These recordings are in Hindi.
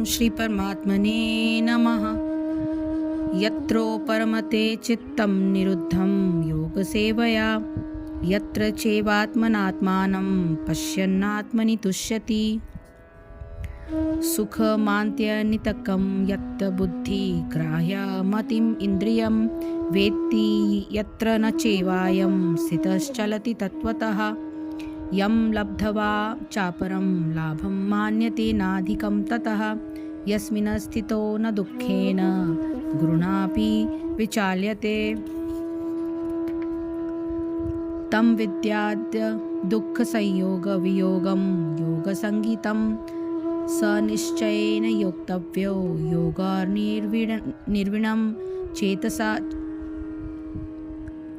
ओम श्री परमात्मने नमः। यत्रो परमते चित्तं निरुद्धं योग सेवया, यत्र चैवात्मनात्मानं पश्यन्नात्मनि तुष्यति। सुखमान्त्यनितकं यत् बुद्धि ग्राह्यमतिम् इन्द्रियं वेत्ति, यत्र न चैवायं स्थितश्चलति तत्त्वतः। यं लब्ध्वा चापरं लाभं मान्यते नाधिकं ततः। यस्मिन् स्थितो न दुःखेन गुरुणापि विचाल्यते, तं विद्याद्य दुःखसंयोग-वियोगं योगसंज्ञितं। स निश्चयेन योक्तव्यो योगार्निर्विण्णं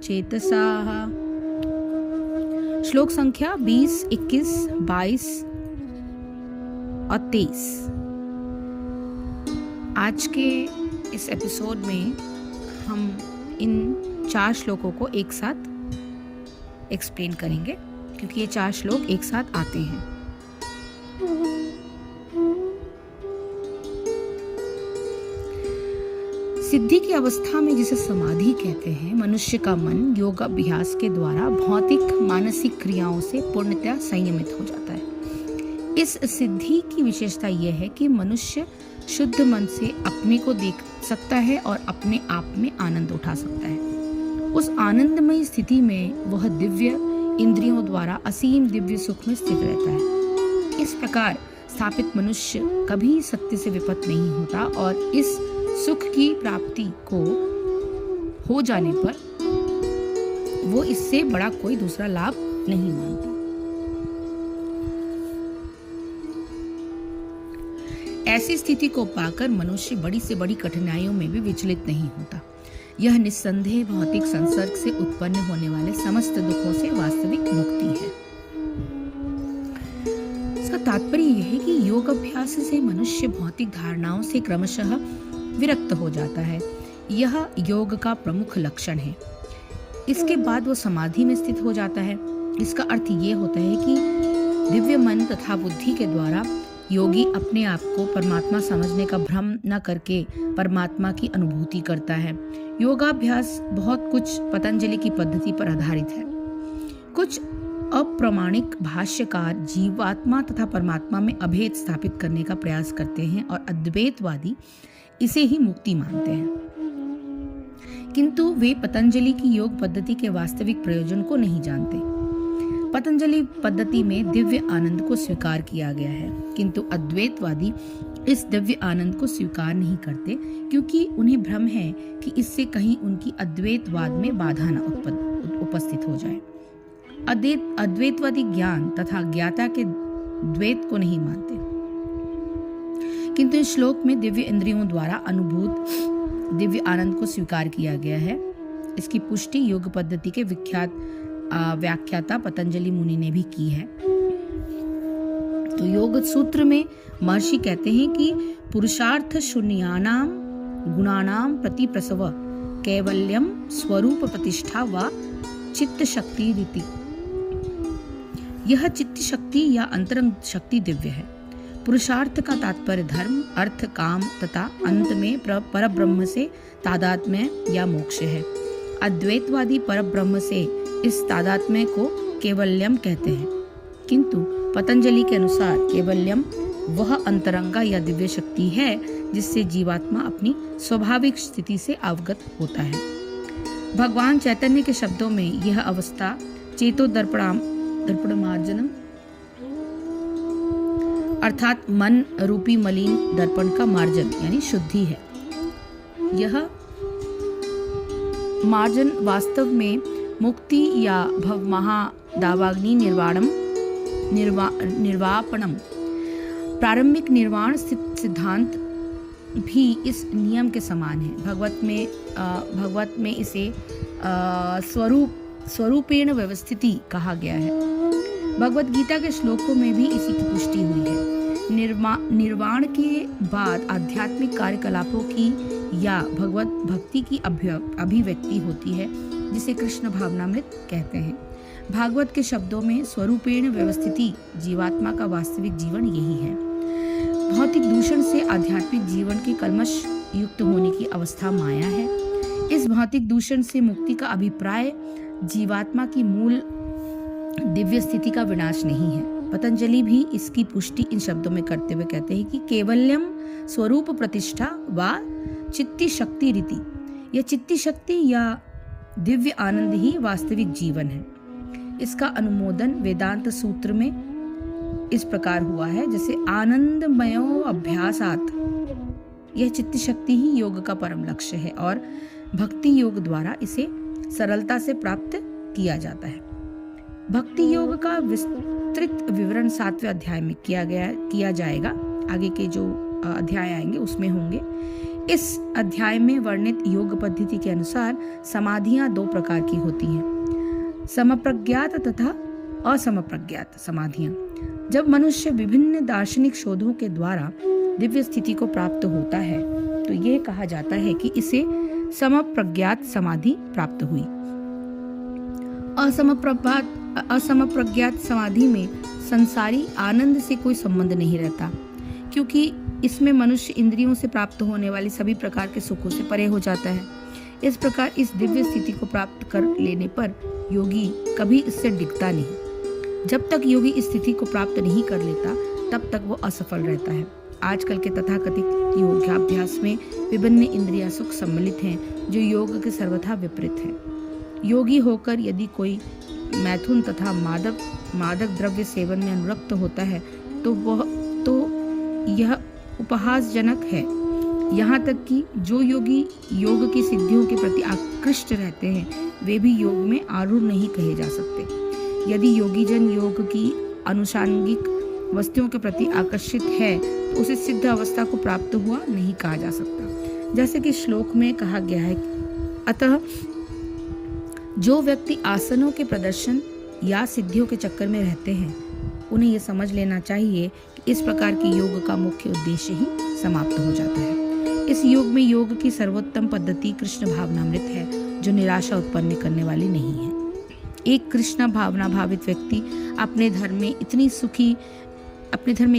चेतसाः। श्लोक संख्या 20, 21, 22 और 23। आज के इस एपिसोड में हम इन 4 श्लोकों को एक साथ एक्सप्लेन करेंगे, क्योंकि ये 4 श्लोक एक साथ आते हैं। सिद्धि की अवस्था में, जिसे समाधि कहते हैं, मनुष्य का मन योग अभ्यास के द्वारा भौतिक मानसिक क्रियाओं से पूर्णतः संयमित हो जाता है। इस सिद्धि की विशेषता यह है कि मनुष्य शुद्ध मन से अपने को देख सकता है और अपने आप में आनंद उठा सकता है। उस आनंदमय स्थिति में वह दिव्य इंद्रियों द्वारा असीम दिव्य सुख में स्थित रहता है। इस प्रकार स्थापित मनुष्य कभी सत्य से विपत नहीं होता और इस सुख की प्राप्ति को हो जाने पर वो इससे बड़ा कोई दूसरा लाभ नहीं मानता। ऐसी स्थिति को पाकर मनुष्य बड़ी से बड़ी कठिनाइयों में भी विचलित नहीं होता। यह निस्संदेह भौतिक संसर्ग से उत्पन्न होने वाले समस्त दुखों से वास्तविक मुक्ति है। इसका तात्पर्य यह है कि योग अभ्यास से मनुष्य भौतिक धारणाओं से क्रमशः विरक्त हो जाता है। यह योग का प्रमुख लक्षण है। इसके बाद वो समाधि में स्थित हो जाता है। इसका अर्थ ये होता है कि दिव्य मन तथा बुद्धि के द्वारा योगी अपने आप को परमात्मा समझने का भ्रम न करके परमात्मा की अनुभूति करता है। योगाभ्यास बहुत कुछ पतंजलि की पद्धति पर आधारित है। कुछ अप्रामाणिक भाष्यकार जीवात्मा तथा परमात्मा में अभेद स्थापित करने का प्रयास करते हैं और अद्वैतवादी इसे ही मुक्ति मानते हैं, किंतु वे पतंजलि की योग पद्धति के वास्तविक प्रयोजन को नहीं जानते। पतंजलि पद्धति में दिव्य आनंद को स्वीकार किया गया है, किंतु अद्वैतवादी इस दिव्य आनंद को स्वीकार नहीं करते, क्योंकि उन्हें भ्रम है कि इससे कहीं उनकी अद्वैतवाद में बाधा न उपस्थित हो जाए। अद्वैतवादी ज्ञान तथा ज्ञाता के द्वैत को नहीं मानते, किंतु इस श्लोक में दिव्य इंद्रियों द्वारा अनुभूत दिव्य आनंद को स्वीकार किया गया है। इसकी पुष्टि योग पद्धति के विख्यात व्याख्याता पतंजलि मुनि ने भी की है। तो योग सूत्र में महर्षि कहते हैं कि पुरुषार्थ शून्यानां गुणानां प्रति प्रसव कैवल्यम स्वरूप प्रतिष्ठा व चित्त शक्ति रीति। यह चित्त शक्ति या अंतरंग शक्ति दिव्य है। पुरुषार्थ का तात्पर्य धर्म, अर्थ, काम तथा अंत में परब्रह्म से तादात्म्य या मोक्ष है। अद्वैतवादी परब्रह्म से इस तादात्म्य को कैवल्यम कहते हैं, किंतु पतंजलि के अनुसार कैवल्यम वह अंतरंगा या दिव्य शक्ति है जिससे जीवात्मा अपनी स्वाभाविक स्थिति से अवगत होता है। भगवान चैतन्य के शब्दों में यह अवस्था चेतो दर्पणमार्जनम अर्थात मन रूपी मलिन दर्पण का मार्जन यानी शुद्धि है। यह मार्जन वास्तव में मुक्ति या भवमहादावाग्नि निर्वापणम प्रारंभिक निर्वाण सिद्धांत भी इस नियम के समान है। भगवत में इसे स्वरूपेण व्यवस्थिति कहा गया है। भगवत गीता के श्लोकों में भी इसी की पुष्टि हुई है। निर्वाण के बाद आध्यात्मिक कार्यकलापों की या भगवत भक्ति की अभिव्यक्ति होती है, जिसे कृष्ण भावनामृत कहते हैं। भागवत के शब्दों में स्वरूपेण व्यवस्थिति जीवात्मा का वास्तविक जीवन यही है। भौतिक दूषण से आध्यात्मिक जीवन के कल्मश युक्त होने की अवस्था माया है। इस भौतिक दूषण से मुक्ति का अभिप्राय जीवात्मा की मूल दिव्य स्थिति का विनाश नहीं है। पतंजलि भी इसकी पुष्टि इन शब्दों में करते हुए कहते हैं कि केवल्यम स्वरूप प्रतिष्ठा व चित्ती शक्ति रीति। यह चित्ती शक्ति या दिव्य आनंद ही वास्तविक जीवन है। इसका अनुमोदन वेदांत सूत्र में इस प्रकार हुआ है, जैसे आनंदमयो अभ्यासात। यह चित्त शक्ति ही योग का परम लक्ष्य है और भक्ति योग द्वारा इसे सरलता से प्राप्त किया जाता है। भक्ति योग का विस्तृत विवरण 7वें अध्याय में किया जाएगा। आगे के जो अध्याय आएंगे उसमें होंगे। इस अध्याय में वर्णित योग पद्धति के अनुसार समाधियां 2 प्रकार की होती हैं, समप्रज्ञात तथा असमप्रज्ञात समाधियां। जब मनुष्य विभिन्न दार्शनिक शोधों के द्वारा दिव्य स्थिति को प्राप्त होता है तो यह कहा जाता है कि इसे समप्रज्ञात समाधि प्राप्त हुई। असमप्रज्ञात समाधि में संसारी आनंद से कोई संबंध नहीं रहता, क्योंकि इसमें मनुष्य इंद्रियों से प्राप्त होने वाली सभी प्रकार के सुखों से परे हो जाता है। इस प्रकार इस दिव्य स्थिति को प्राप्त कर लेने पर योगी कभी इससे डिगता नहीं। जब तक योगी इस स्थिति को प्राप्त नहीं कर लेता तब तक वो असफल रहता है। आजकल के तथाकथित योगाभ्यास में विभिन्न इंद्रिया सुख सम्मिलित हैं, जो योग के सर्वथा विपरीत है। योगी होकर यदि कोई मैथुन तथा मादक द्रव्य सेवन में अनुरक्त होता है तो यह उपहासजनक है। यहाँ तक कि जो योगी योग की सिद्धियों के प्रति आकृष्ट रहते हैं वे भी योग में आरूढ़ नहीं कहे जा सकते। यदि योगी जन योग की अनुषांगिक वस्तुओं के प्रति आकर्षित है तो उसे सिद्ध अवस्था को प्राप्त हुआ नहीं कहा जा सकता। जैसे कि श्लोक में कहा गया है, अतः जो व्यक्ति आसनों के प्रदर्शन या सिद्धियों के चक्कर में रहते हैं उन्हें यह समझ लेना चाहिए कि इस प्रकार के योग का मुख्य उद्देश्य ही समाप्त हो जाता है। इस योग में योग की सर्वोत्तम पद्धति कृष्ण भावनामृत है, जो निराशा उत्पन्न करने वाली नहीं है। एक कृष्ण भावना भावित व्यक्ति अपने धर्म में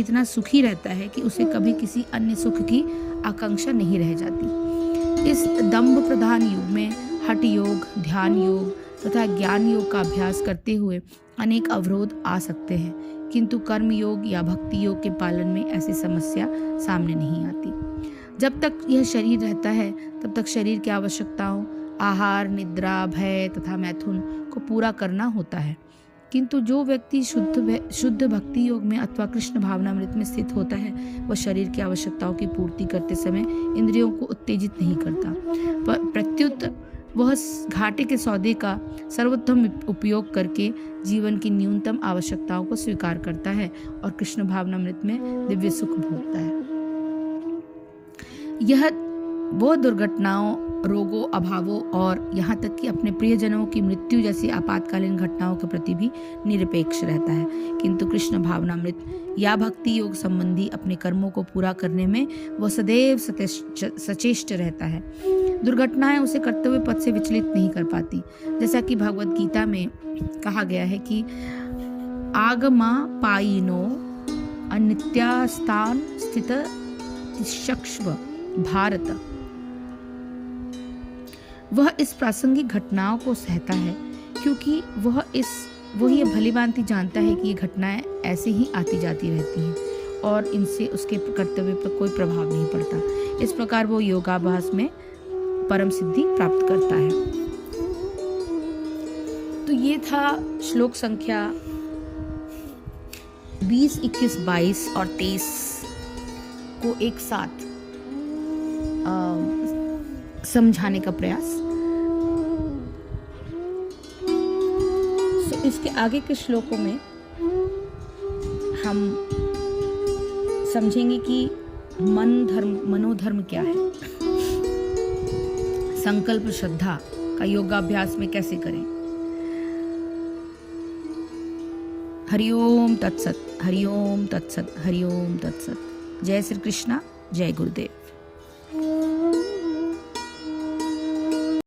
इतना सुखी रहता है कि उसे कभी किसी अन्य सुख की आकांक्षा नहीं रह जाती। इस दंभ प्रधान युग में हठ योग, ध्यान योग तथा ज्ञान योग का अभ्यास करते हुए अनेक अवरोध आ सकते हैं, किंतु कर्म योग या भक्ति योग के पालन में ऐसी समस्या सामने नहीं आती। जब तक यह शरीर रहता है तब तक शरीर की आवश्यकताओं, आहार, निद्रा, भय तथा मैथुन को पूरा करना होता है, किंतु जो व्यक्ति शुद्ध भक्ति योग में अथवा कृष्ण भावनामृत में स्थित होता है वह शरीर की आवश्यकताओं की पूर्ति करते समय इंद्रियों को उत्तेजित नहीं करता, प्रत्युत वह घाटे के सौदे का सर्वोत्तम उपयोग करके जीवन की न्यूनतम आवश्यकताओं को स्वीकार करता है और कृष्ण भावनामृत में दिव्य सुख भोगता है। यह वो दुर्घटनाओं, रोगों, अभावों और यहाँ तक कि अपने प्रियजनों की मृत्यु जैसी आपातकालीन घटनाओं के प्रति भी निरपेक्ष रहता है, किंतु कृष्ण भावनामृत या भक्ति योग संबंधी अपने कर्मों को पूरा करने में वह सदैव सचेष्ट रहता है। दुर्घटनाएं उसे कर्तव्य पथ से विचलित नहीं कर पाती। जैसा कि भगवत गीता में कहा गया है कि आगमा पायिनो अनित्यास्तान स्थित तिष्ठस्व भारत। वह इस प्रासंगिक घटनाओं को सहता है क्योंकि वह ये भलीभांति जानता है कि ये घटनाएं ऐसे ही आती जाती रहती हैं और इनसे उसके कर्तव्य पर कोई प्रभाव नहीं पड़ता। इस प्रकार वो योगाभ्यास में परम सिद्धि प्राप्त करता है। तो ये था श्लोक संख्या 20, 21, 22 और 23 को एक साथ समझाने का प्रयास। इसके आगे के श्लोकों में हम समझेंगे कि मनोधर्म क्या है, संकल्प श्रद्धा का योगाभ्यास में कैसे करें। हरिओम तत्सत, हरिओम तत्सत, हरिओम तत्सत। जय श्री कृष्णा, जय गुरुदेव।